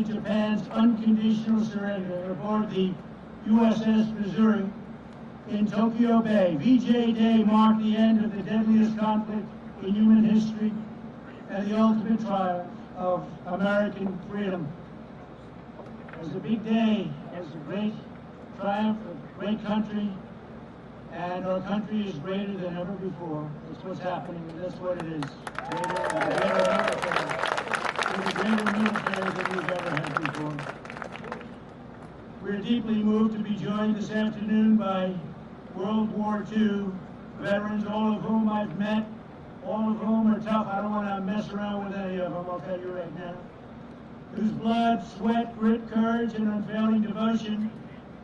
Japan's unconditional surrender aboard the U.S.S. Missouri in Tokyo Bay. VJ Day marked the end of the deadliest conflict in human history and the ultimate triumph of American freedom. It was a big day. It was a great triumph of a great country, and our country is greater than ever before. That's what's happening, and that's what it is. We're a greater military than we've ever had before. We're deeply moved to be joined this afternoon by World War II veterans, all of whom I've met, all of whom are tough. I don't want to mess around with any of them, I'll tell you right now. Whose blood, sweat, grit, courage, and unfailing devotion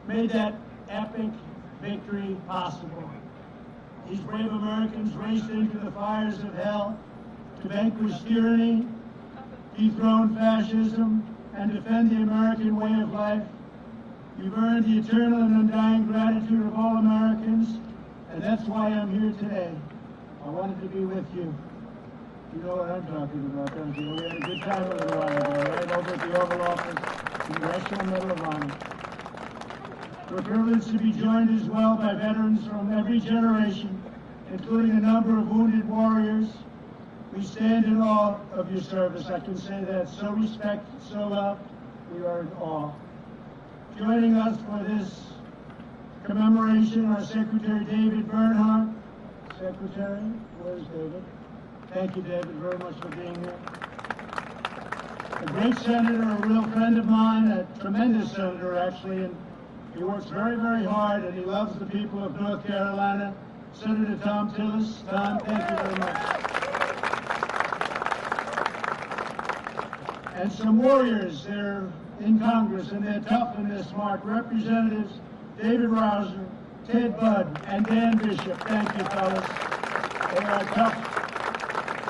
made that epic victory possible. These brave Americans raced into the fires of hell to vanquish tyranny, dethrone fascism, and defend the American way of life. You've earned the eternal and undying gratitude of all Americans, and that's why I'm here today. I wanted to be with you. You know what I'm talking about, don't you? We had a good time a little while ago, right over at the Oval Office, Congressional Medal of Honor. We're privileged to be joined as well by veterans from every generation, including a number of wounded warriors. We stand in awe of your service. I can say that. So respect, so love. We are in awe. Joining us for this commemoration are Secretary David Bernhardt. Secretary, where's David? Thank you, David, very much for being here. A great senator, a real friend of mine, a tremendous senator, actually, and he works very, very hard, and he loves the people of North Carolina. Senator Tom Tillis. Tom, thank you very much. And some warriors, they're in Congress, and they're tough and they're smart. Representatives David Rouser, Ted Budd, and Dan Bishop. Thank you, fellas. They are tough.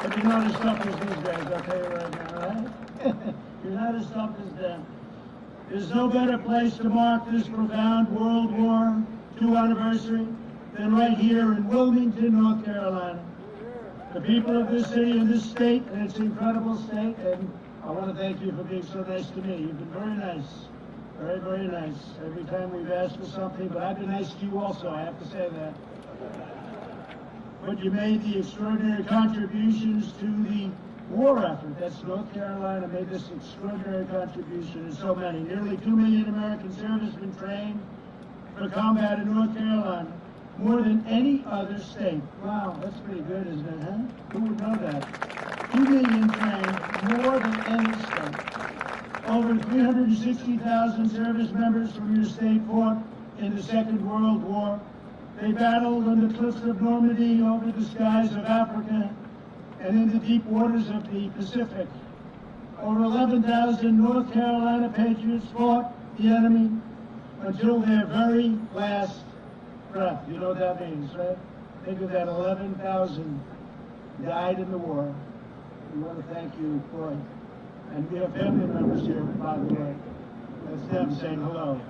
But you're not as tough as these guys, I'll tell you right now, right? You're not as tough as them. There's no better place to mark this profound World War II anniversary than right here in Wilmington, North Carolina. The people of this city and this state, and its incredible state, and I want to thank you for being so nice to me. You've been very nice. Very, very nice. Every time we've asked for something, but I've been nice to you also, I have to say that. But you made the extraordinary contributions to the war effort. That's North Carolina made this extraordinary contribution, and so many. Nearly 2 million American servicemen trained for combat in North Carolina, more than any other state. Wow, that's pretty good, isn't it, huh? Who would know that? 2 million trained, more than any state. Over 360,000 service members from your state fought in the Second World War. They battled on the cliffs of Normandy, over the skies of Africa, and in the deep waters of the Pacific. Over 11,000 North Carolina patriots fought the enemy until their very last breath. You know what that means, right? Think of that, 11,000 died in the war. We want to thank you, boy. And we have family members here, by the way. That's them saying hello.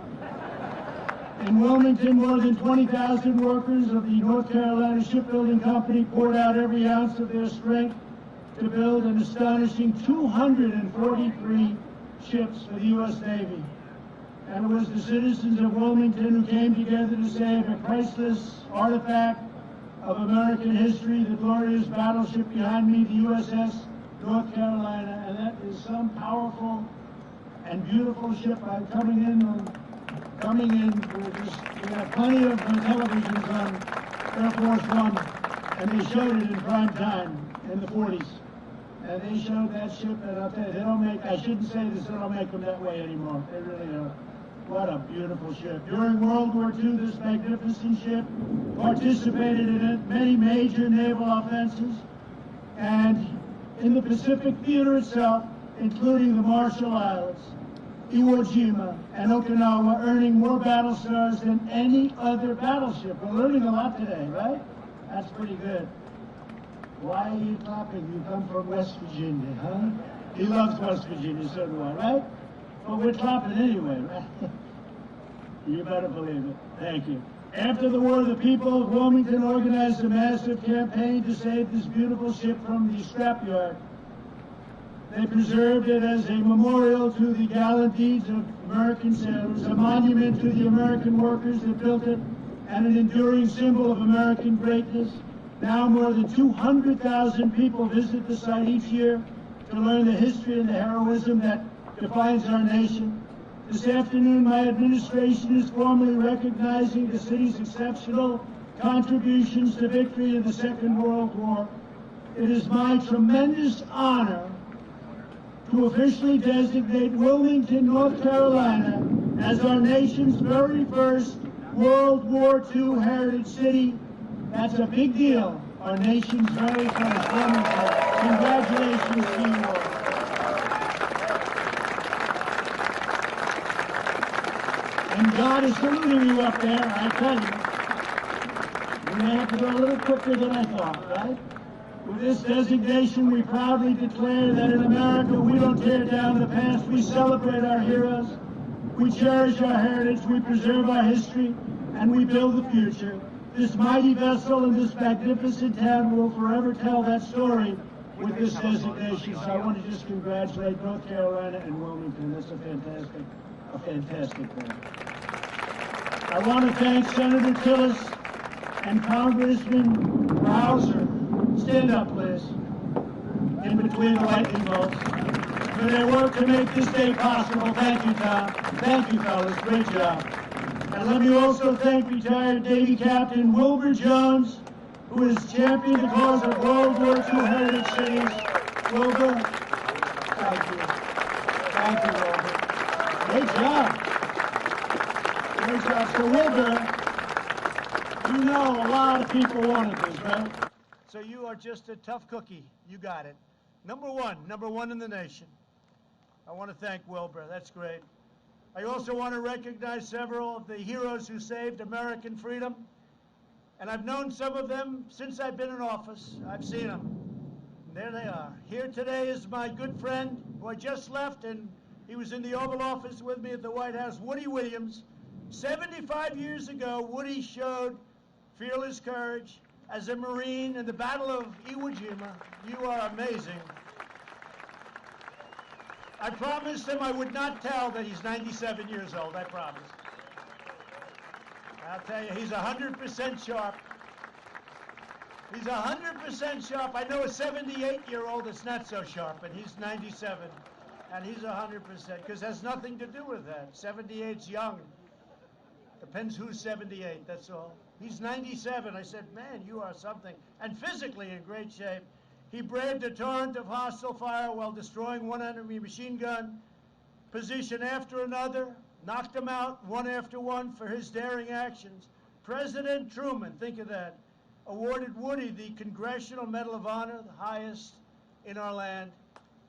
In Wilmington, more than 20,000 workers of the North Carolina Shipbuilding Company poured out every ounce of their strength to build an astonishing 243 ships for the U.S. Navy. And it was the citizens of Wilmington who came together to save a priceless artifact of American history, the glorious battleship behind me, the U.S.S. North Carolina. And that is some powerful and beautiful ship. I'm coming in. We have plenty of televisions on Air Force One, and they showed it in prime time in the 40s. And they showed that ship, and I'll tell you, they don't make, I shouldn't say this, they don't make them that way anymore. They really don't. What a beautiful ship. During World War II, this magnificent ship participated in many major naval offenses, and in the Pacific theater itself, including the Marshall Islands, Iwo Jima, and Okinawa, earning more battle stars than any other battleship. We're learning a lot today, right? That's pretty good. Why are you clapping? You come from West Virginia, huh? He loves West Virginia, so do I, right? But we're clapping anyway, right? You better believe it. Thank you. After the war, the people of Wilmington organized a massive campaign to save this beautiful ship from the scrapyard. They preserved it as a memorial to the gallant deeds of American sailors, a monument to the American workers that built it, and an enduring symbol of American greatness. Now more than 200,000 people visit the site each year to learn the history and the heroism that defines our nation. This afternoon, my administration is formally recognizing the city's exceptional contributions to victory in the Second World War. It is my tremendous honor to officially designate Wilmington, North Carolina, as our nation's very first World War II heritage city. That's a big deal. Our nation's very first Wilmington. Congratulations to you all. And God is saluting you up there, I tell you. We may have to go a little quicker than I thought, right? With this designation, we proudly declare that in America, we don't tear down the past, we celebrate our heroes, we cherish our heritage, we preserve our history, and we build the future. This mighty vessel and this magnificent town will forever tell that story with this designation. So I want to just congratulate North Carolina and Wilmington. That's a fantastic thing. I want to thank Senator Tillis and Congressman Rouser. Stand up, please, in between the lightning bolts, for their work to make this day possible. Thank you, Tom. Thank you, fellas. Great job. And let me also thank retired Navy Captain Wilbur Jones, who has championed the cause of World War II heritage cities. Wilbur, thank you. Thank you, Wilbur. Great job. Great job. So, Wilbur, you know a lot of people wanted this, right? So you are just a tough cookie. You got it. Number one in the nation. I want to thank Wilbur. That's great. I also want to recognize several of the heroes who saved American freedom. And I've known some of them since I've been in office. I've seen them. And there they are. Here today is my good friend who I just left, and he was in the Oval Office with me at the White House, Woody Williams. 75 years ago, Woody showed fearless courage as a Marine in the Battle of Iwo Jima. You are amazing. I promised him I would not tell that he's 97 years old, I promise. I'll tell you, he's 100% sharp. He's 100% sharp. I know a 78-year-old that's not so sharp, and he's 97, and he's 100%, because it has nothing to do with that. 78's young. Depends who's 78, that's all. He's 97. I said, man, you are something. And physically in great shape. He braved a torrent of hostile fire while destroying one enemy machine gun position after another, knocked them out one after one for his daring actions. President Truman, think of that, awarded Woody the Congressional Medal of Honor, the highest in our land.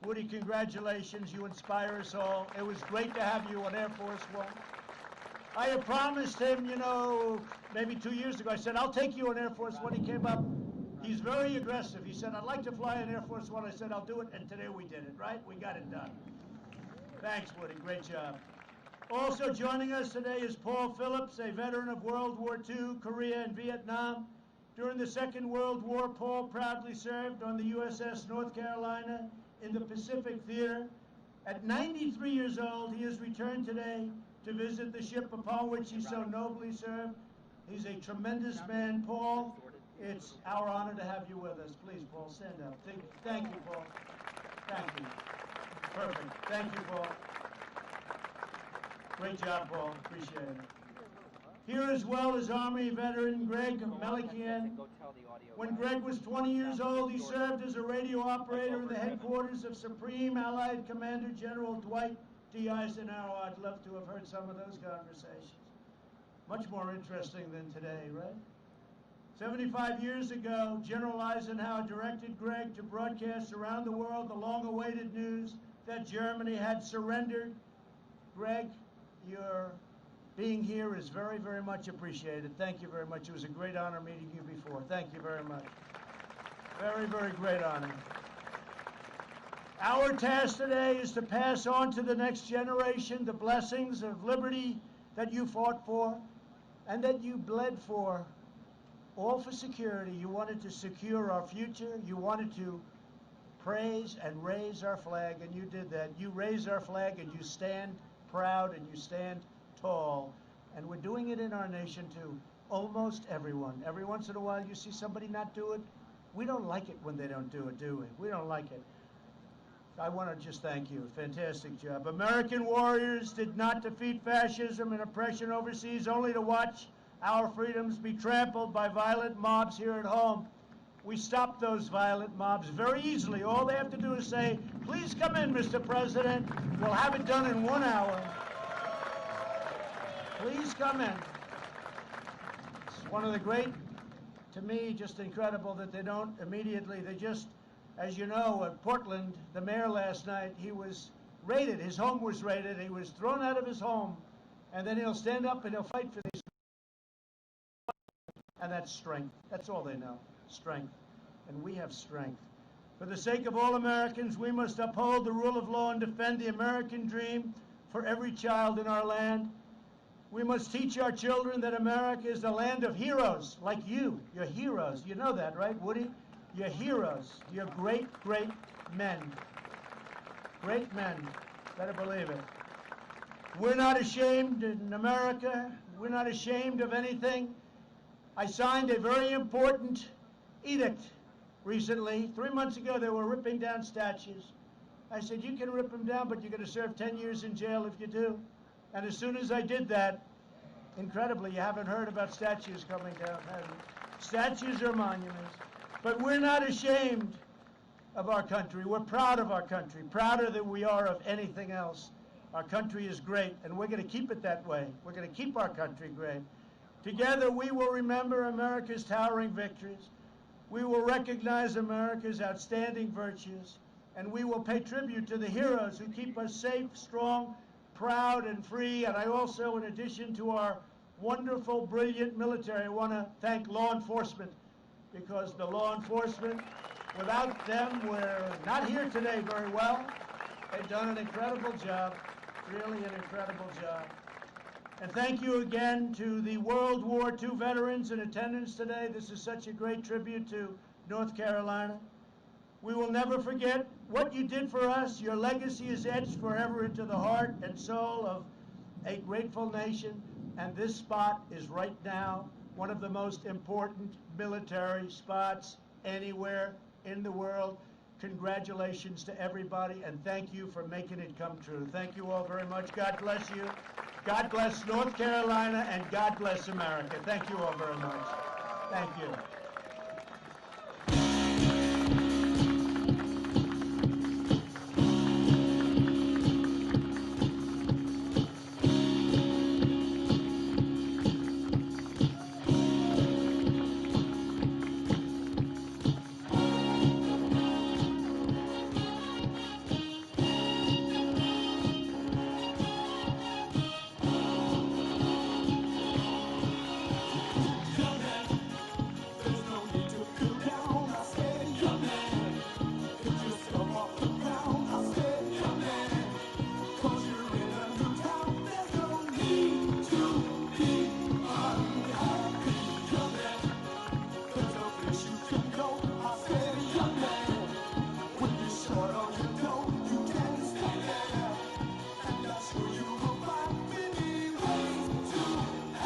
Woody, congratulations. You inspire us all. It was great to have you on Air Force One. I had promised him, you know, maybe 2 years ago, I said, I'll take you on Air Force One. He came up. He's very aggressive. He said, I'd like to fly on Air Force One. I said, I'll do it. And today we did it, right? We got it done. Thanks, Woody. Great job. Also joining us today is Paul Phillips, a veteran of World War II, Korea, and Vietnam. During the Second World War, Paul proudly served on the U.S.S. North Carolina in the Pacific Theater. At 93 years old, he has returned today to visit the ship upon which he so nobly served. He's a tremendous man. Paul, it's our honor to have you with us. Please, Paul, stand up. Thank you, Paul. Thank you. Perfect. Thank you, Paul. Great job, Paul. Appreciate it. Here as well is Army veteran Greg Melikian. When Greg was 20 years old, he served as a radio operator in the headquarters of Supreme Allied Commander General Dwight D. Eisenhower. I'd love to have heard some of those conversations. Much more interesting than today, right? 75 years ago, General Eisenhower directed Greg to broadcast around the world the long-awaited news that Germany had surrendered. Greg, your being here is very, very much appreciated. Thank you very much. It was a great honor meeting you before. Thank you very much. Very, very great honor. Our task today is to pass on to the next generation the blessings of liberty that you fought for and that you bled for, all for security. You wanted to secure our future. You wanted to praise and raise our flag, and you did that. You raise our flag, and you stand proud, and you stand tall. And we're doing it in our nation, too. Almost everyone. Every once in a while, you see somebody not do it. We don't like it when they don't do it, do we? We don't like it. I want to just thank you. Fantastic job. American warriors did not defeat fascism and oppression overseas only to watch our freedoms be trampled by violent mobs here at home. We stopped those violent mobs very easily. All they have to do is say, please come in, Mr. President. We'll have it done in 1 hour. Please come in. It's one of the great, to me, just incredible that they don't immediately, they just, as you know, at Portland, the mayor last night, he was raided. His home was raided. He was thrown out of his home. And then he'll stand up and he'll fight for these. And that's strength. That's all they know. Strength. And we have strength. For the sake of all Americans, we must uphold the rule of law and defend the American dream for every child in our land. We must teach our children that America is the land of heroes like you. You're heroes. You know that, right, Woody? You're heroes. You're great, great men. Great men. Better believe it. We're not ashamed in America. We're not ashamed of anything. I signed a very important edict recently. 3 months ago, they were ripping down statues. I said, you can rip them down, but you're going to serve 10 years in jail if you do. And as soon as I did that, incredibly, you haven't heard about statues coming down, have you? Statues are monuments. But we're not ashamed of our country. We're proud of our country, prouder than we are of anything else. Our country is great, and we're going to keep it that way. We're going to keep our country great. Together, we will remember America's towering victories. We will recognize America's outstanding virtues, and we will pay tribute to the heroes who keep us safe, strong, proud, and free. And I also, in addition to our wonderful, brilliant military, I want to thank law enforcement, because the law enforcement, without them, we're not here today very well. They've done an incredible job, really an incredible job. And thank you again to the World War II veterans in attendance today. This is such a great tribute to North Carolina. We will never forget what you did for us. Your legacy is etched forever into the heart and soul of a grateful nation. And this spot is right now one of the most important military spots anywhere in the world. Congratulations to everybody, and thank you for making it come true. Thank you all very much. God bless you. God bless North Carolina, and God bless America. Thank you all very much. Thank you.